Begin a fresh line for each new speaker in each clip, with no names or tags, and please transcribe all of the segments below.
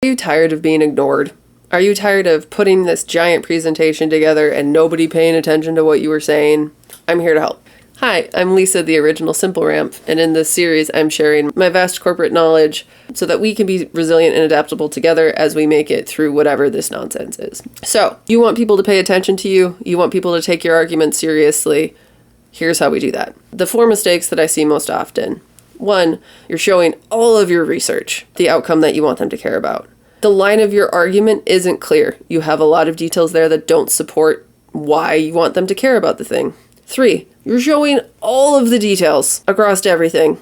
Are you tired of being ignored? Are you tired of putting this giant presentation together and nobody paying attention to what you were saying? I'm here to help. Hi, I'm Lisa, the original Simple Ramp, and in this series I'm sharing my vast corporate knowledge so that we can be resilient and adaptable together as we make it through whatever this nonsense is. So, you want people to pay attention to you, you want people to take your arguments seriously. Here's how we do that. The 4 mistakes that I see most often. 1, you're showing all of your research, the outcome that you want them to care about. The line of your argument isn't clear. You have a lot of details there that don't support why you want them to care about the thing. 3, you're showing all of the details across everything,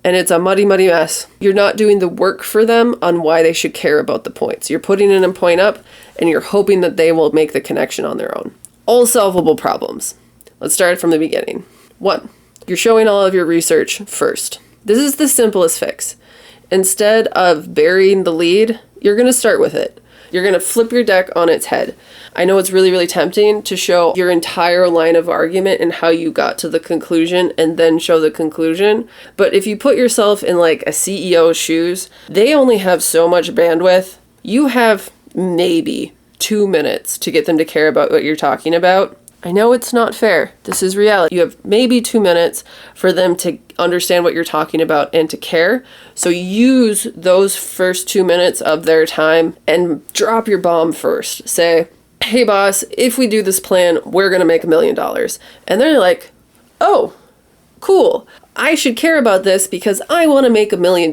and it's a muddy, muddy mess. You're not doing the work for them on why they should care about the points. You're putting in a point up, and you're hoping that they will make the connection on their own. All solvable problems. Let's start from the beginning. 1, you're showing all of your research first. This is the simplest fix. Instead of burying the lead, you're going to start with it. You're going to flip your deck on its head. I know it's really, really tempting to show your entire line of argument and how you got to the conclusion and then show the conclusion. But if you put yourself in like a CEO's shoes, they only have so much bandwidth. You have maybe 2 minutes to get them to care about what you're talking about. I know it's not fair. This is reality. You have maybe 2 minutes for them to understand what you're talking about and to care. So use those first 2 minutes of their time and drop your bomb first. Say, hey boss, if we do this plan, we're going to make $1 million. And they're like, oh, cool. I should care about this because I want to make $1 million,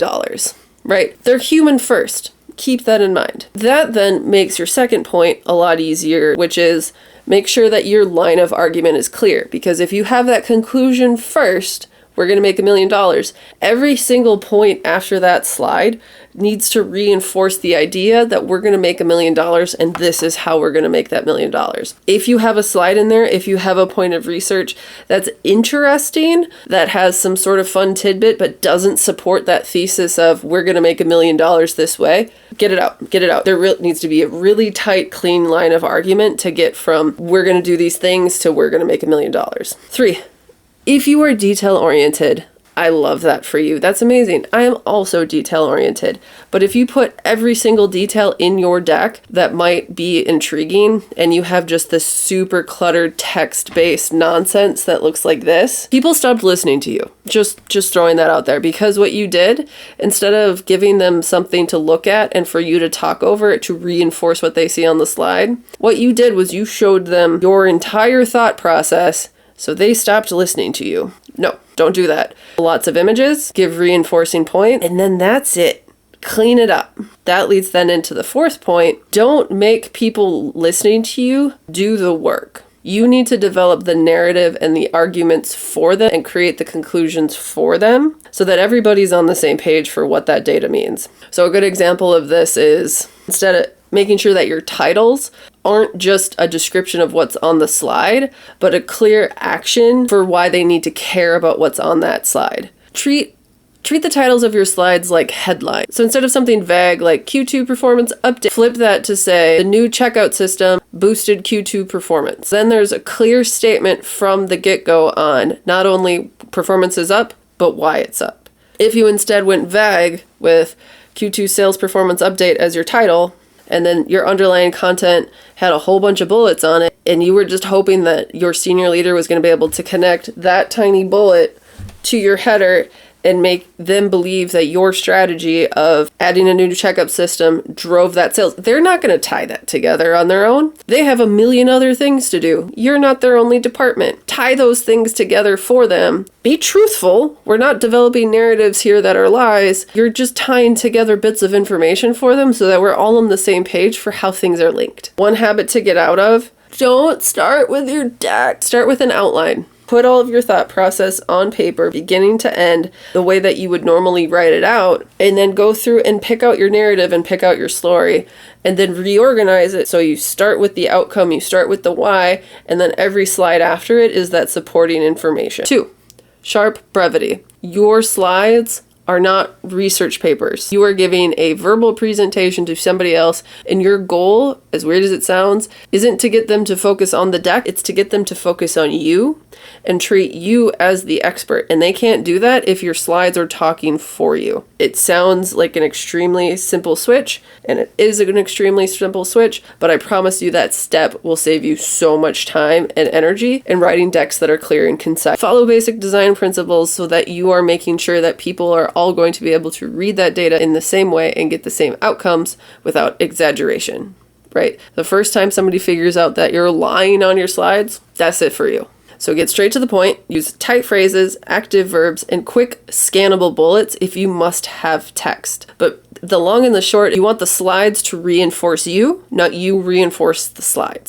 right? They're human first. Keep that in mind. That then makes your second point a lot easier, which is make sure that your line of argument is clear. Because if you have that conclusion first, we're going to make $1 million. Every single point after that slide needs to reinforce the idea that we're going to make $1 million and this is how we're going to make that $1 million. If you have a slide in there, if you have a point of research that's interesting, that has some sort of fun tidbit, but doesn't support that thesis of we're going to make $1 million this way, get it out. Get it out. There needs to be a really tight, clean line of argument to get from we're going to do these things to we're going to make $1 million. 3, if you are detail-oriented, I love that for you. That's amazing. I am also detail-oriented. But if you put every single detail in your deck that might be intriguing and you have just this super cluttered text-based nonsense that looks like this, people stopped listening to you. Just throwing that out there. Because what you did, instead of giving them something to look at and for you to talk over it to reinforce what they see on the slide, what you did was you showed them your entire thought process. So they stopped listening to you. No, don't do that. Lots of images, give reinforcing point, and then that's it. Clean it up. That leads then into the 4th point. Don't make people listening to you do the work. You need to develop the narrative and the arguments for them and create the conclusions for them so that everybody's on the same page for what that data means. So a good example of this is instead of making sure that your titles aren't just a description of what's on the slide, but a clear action for why they need to care about what's on that slide. Treat the titles of your slides like headlines. So instead of something vague like Q2 performance update, flip that to say the new checkout system boosted Q2 performance. Then there's a clear statement from the get-go on not only performance is up, but why it's up. If you instead went vague with Q2 sales performance update as your title, and then your underlying content had a whole bunch of bullets on it, and you were just hoping that your senior leader was going to be able to connect that tiny bullet to your header and make them believe that your strategy of adding a new checkup system drove that sales. They're not going to tie that together on their own. They have a million other things to do. You're not their only department. Tie those things together for them. Be truthful. We're not developing narratives here that are lies. You're just tying together bits of information for them so that we're all on the same page for how things are linked. One habit to get out of: don't start with your deck. Start with an outline. Put all of your thought process on paper, beginning to end, the way that you would normally write it out, and then go through and pick out your narrative and pick out your story, and then reorganize it. So you start with the outcome, you start with the why, and then every slide after it is that supporting information. 2, sharp brevity. Your slides are not research papers. You are giving a verbal presentation to somebody else, and your goal, as weird as it sounds, isn't to get them to focus on the deck, it's to get them to focus on you and treat you as the expert. And they can't do that if your slides are talking for you. It sounds like an extremely simple switch, and it is an extremely simple switch, but I promise you that step will save you so much time and energy in writing decks that are clear and concise. Follow basic design principles so that you are making sure that people are all going to be able to read that data in the same way and get the same outcomes without exaggeration, right? The first time somebody figures out that you're lying on your slides, that's it for you. So get straight to the point, use tight phrases, active verbs, and quick scannable bullets if you must have text. But the long and the short, you want the slides to reinforce you, not you reinforce the slides.